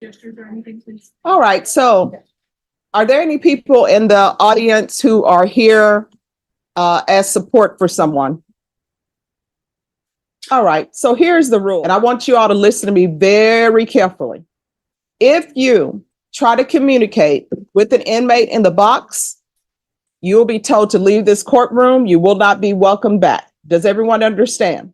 gestures or anything, please? All right, so are there any people in the audience who are here as support for someone? All right, so here's the rule, and I want you all to listen to me very carefully. If you try to communicate with an inmate in the box, you will be told to leave this courtroom. You will not be welcomed back. Does everyone understand?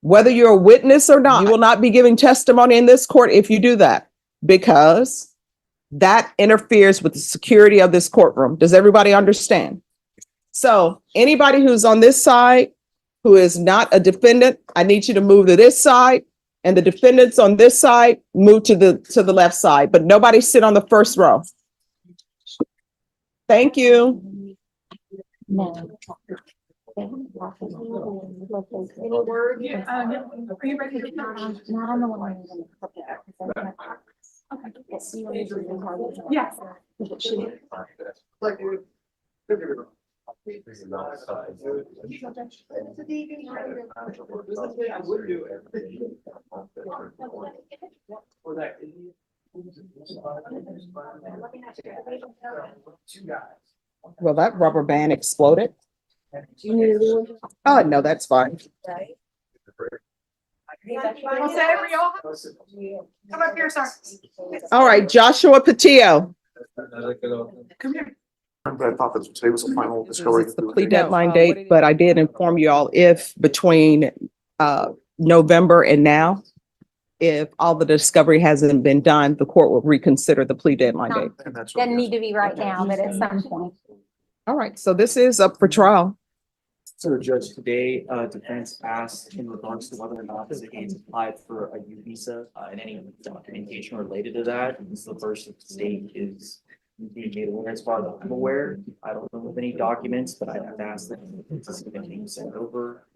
Whether you're a witness or not, you will not be giving testimony in this court if you do that, because that interferes with the security of this courtroom. Does everybody understand? So anybody who's on this side who is not a defendant, I need you to move to this side, and the defendants on this side move to the left side, but nobody sit on the first row. Thank you. Are you ready to get Not on the one. Yes. Well, that rubber band exploded. Oh, no, that's fine. Come up here, sir. All right, Joshua Patillo. Come here. But I thought that today was the final discovery. It's the plea deadline date, but I did inform you all if between November and now, if all the discovery hasn't been done, the court will reconsider the plea deadline date. And that's what- Doesn't need to be right now, but at some point. All right, so this is up for trial. So Judge, today, defense asked in regards to whether or not the Gates applied for a U visa and any documentation related to that. This is the first state is being made aware, as far as I'm aware. I don't know of any documents, but I'd have to ask them if this is being sent over.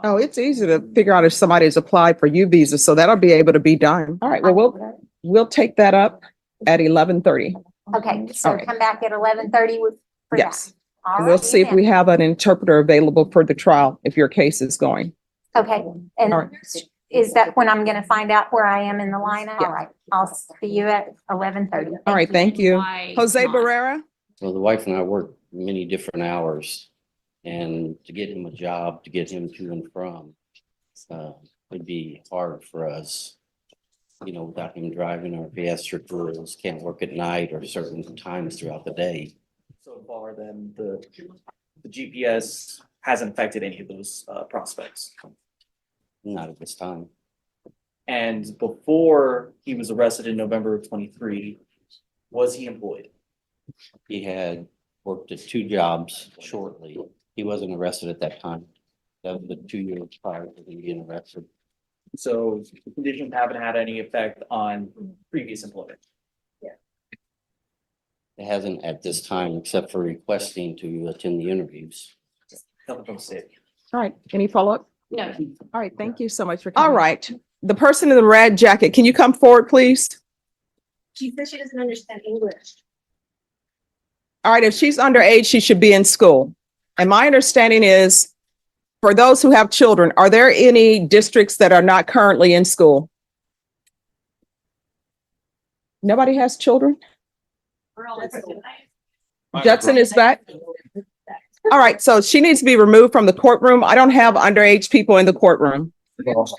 Oh, it's easy to figure out if somebody's applied for U visa, so that'll be able to be done. All right, well, we'll take that up at 11:30. Okay, so All right. come back at 11:30 with. for that. Yes. All And we'll right, see if then. we have an interpreter available for the trial if your case is going. Okay, All and right. is that when I'm gonna find out where I am in the lineup? Yeah. All right, I'll see you at 11:30. All right, thank you. Jose Barrera? So the wife and I work many different hours, and to get him a job, to get him to and from, would be hard for us. You know, without him driving, or if he has strict rules, can't work at night or certain times throughout the day. So far, then the GPS hasn't affected any of those prospects. Not at this time. And before he was arrested in November of 23, was he employed? He had worked at 2 jobs shortly. He wasn't arrested at that time. That was the 2 years prior to him being arrested. So the conditions haven't had any effect on previous employment. It hasn't at this time, except for requesting to attend the interviews. Nothing from the state. All right, any follow-up? No. All right, thank you so much for coming. All right, the person in the red jacket, can you come forward, please? She says she doesn't understand English. All right, if she's underage, she should be in school. And my understanding is, for those who have children, are there any districts that are not currently in school? Nobody has children? We're all in school. Judson is back? All right, so she needs to be removed from the courtroom. I don't have underage people in the courtroom. All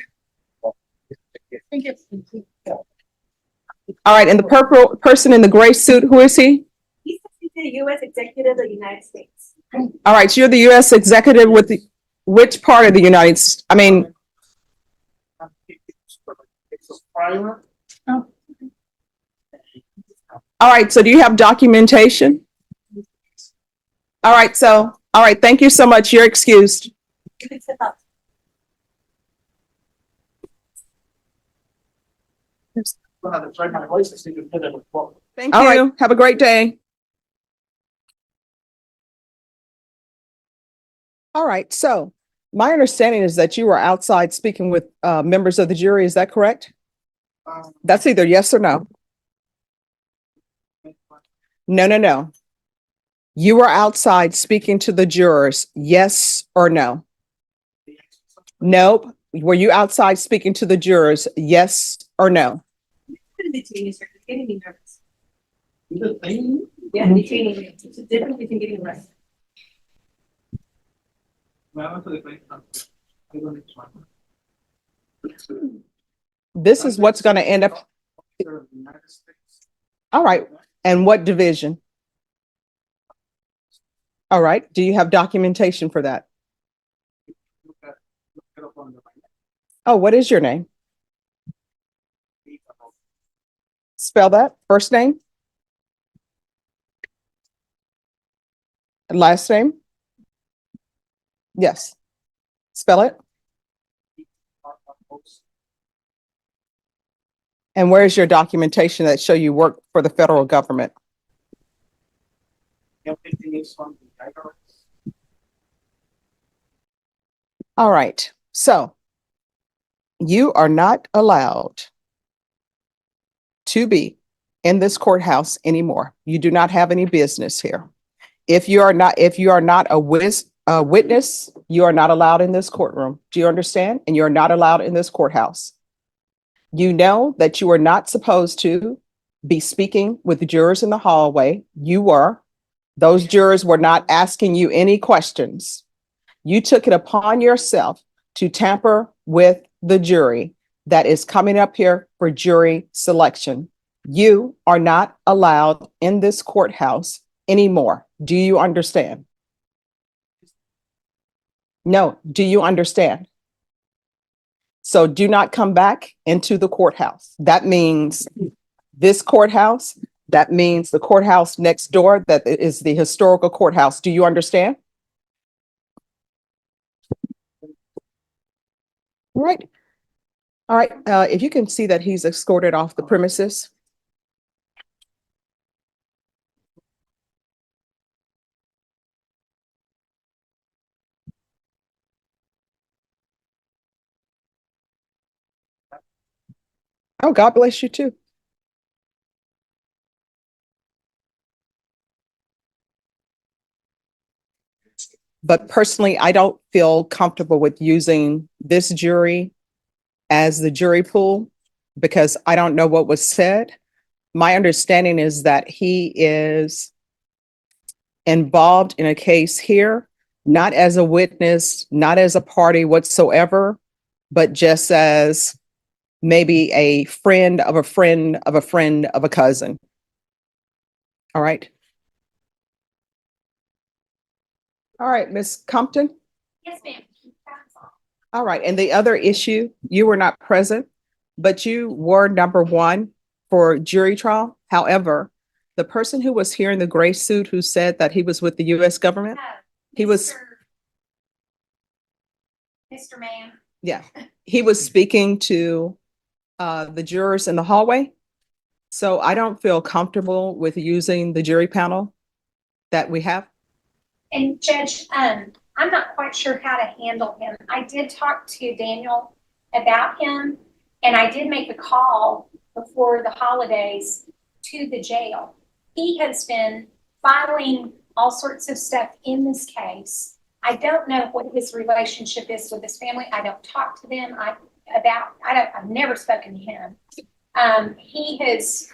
right, and the purple person in the gray suit, who is he? He's the U.S. executive of the United States. All right, so you're the U.S. executive with the, which part of the United States? I mean, all right, so do you have documentation? All right, thank you so much. You're excused. You can step up. Thank you. Have a great day. All right, so my understanding is that you were outside speaking with members of the jury. Is that correct? That's either yes or no. No. You were outside speaking to the jurors, yes or no? Nope. Were you outside speaking to the jurors, yes or no? between you, sir. It's getting me nervous. Yeah, detaining me. It's a difference between getting arrested. This is what's going to end up. All right. And what division? All right. Do you have documentation for that? Oh, what is your name? Spell that. First name? Last name? Yes. Spell it. And where's your documentation that show you work for the federal government? All right. So you are not allowed to be in this courthouse anymore. You do not have any business here. If you are not a witness, you are not allowed in this courtroom. Do you understand? And you're not allowed in this courthouse. You know that you are not supposed to be speaking with the jurors in the hallway. You were. Those jurors were not asking you any questions. You took it upon yourself to tamper with the jury that is coming up here for jury selection. You are not allowed in this courthouse anymore. Do you understand? No. Do you understand? So do not come back into the courthouse. That means this courthouse. That means the courthouse next door that is the historical courthouse. Do you understand? All right. All right. If you can see that he's escorted off the premises. Oh, God bless you too. But personally, I don't feel comfortable with using this jury as the jury pool because I don't know what was said. My understanding is that he is involved in a case here, not as a witness, not as a party whatsoever, but just as maybe a friend of a friend of a friend of a cousin. All right. All right, Miss Compton. Yes, ma'am. All right. And the other issue, you were not present, but you were number one for jury trial. However, the person who was here in the gray suit who said that he was with the US government, he was, Mr. Ma'am. yeah, he was speaking to the jurors in the hallway. So I don't feel comfortable with using the jury panel that we have. And Judge, I'm not quite sure how to handle him. I did talk to Daniel about him, and I did make a call before the holidays to the jail. He has been filing all sorts of stuff in this case. I don't know what his relationship is with his family. I don't talk to them. I've never spoken to him. He has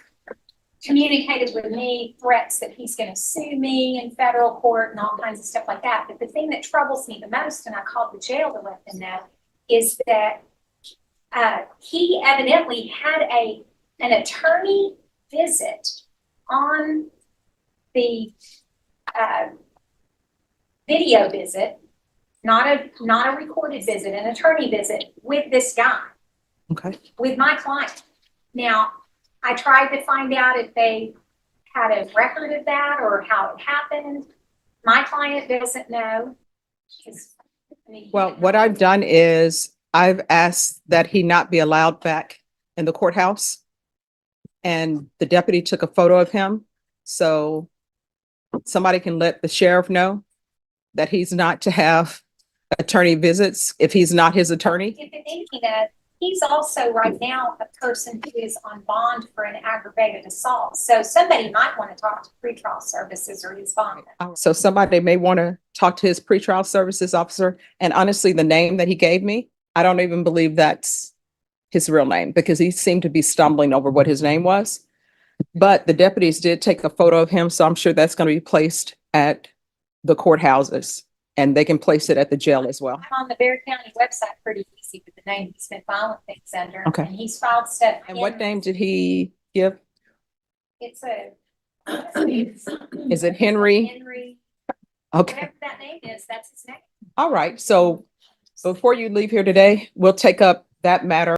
communicated with me threats that he's going to sue me in federal court and all kinds of stuff like that. But the thing that troubles me the most, and I called the jail to let them know, is that he evidently had an attorney visit on the video visit, not a recorded visit, an attorney visit with this guy, Okay. with my client. Now, I tried to find out if they had a record of that or how it happened. My client doesn't know. Well, what I've done is I've asked that he not be allowed back in the courthouse. And the deputy took a photo of him. So somebody can let the sheriff know that he's not to have attorney visits if he's not his attorney. If you're thinking that, he's also right now a person who is on bond for an aggravated assault. So somebody might want to talk to pretrial services or his bond. So somebody may want to talk to his pretrial services officer. And honestly, the name that he gave me, I don't even believe that's his real name because he seemed to be stumbling over what his name was. But the deputies did take a photo of him, so I'm sure that's going to be placed at the courthouses and they can place it at the jail as well. I'm on the Bear County website pretty easy with the name he's been filing things under. Okay. And he's filed stuff. And what in- name did he give? It's a. Is it Henry? Henry, Okay. whatever that name is, that's his name. All right. So before you leave here today, we'll take up that matter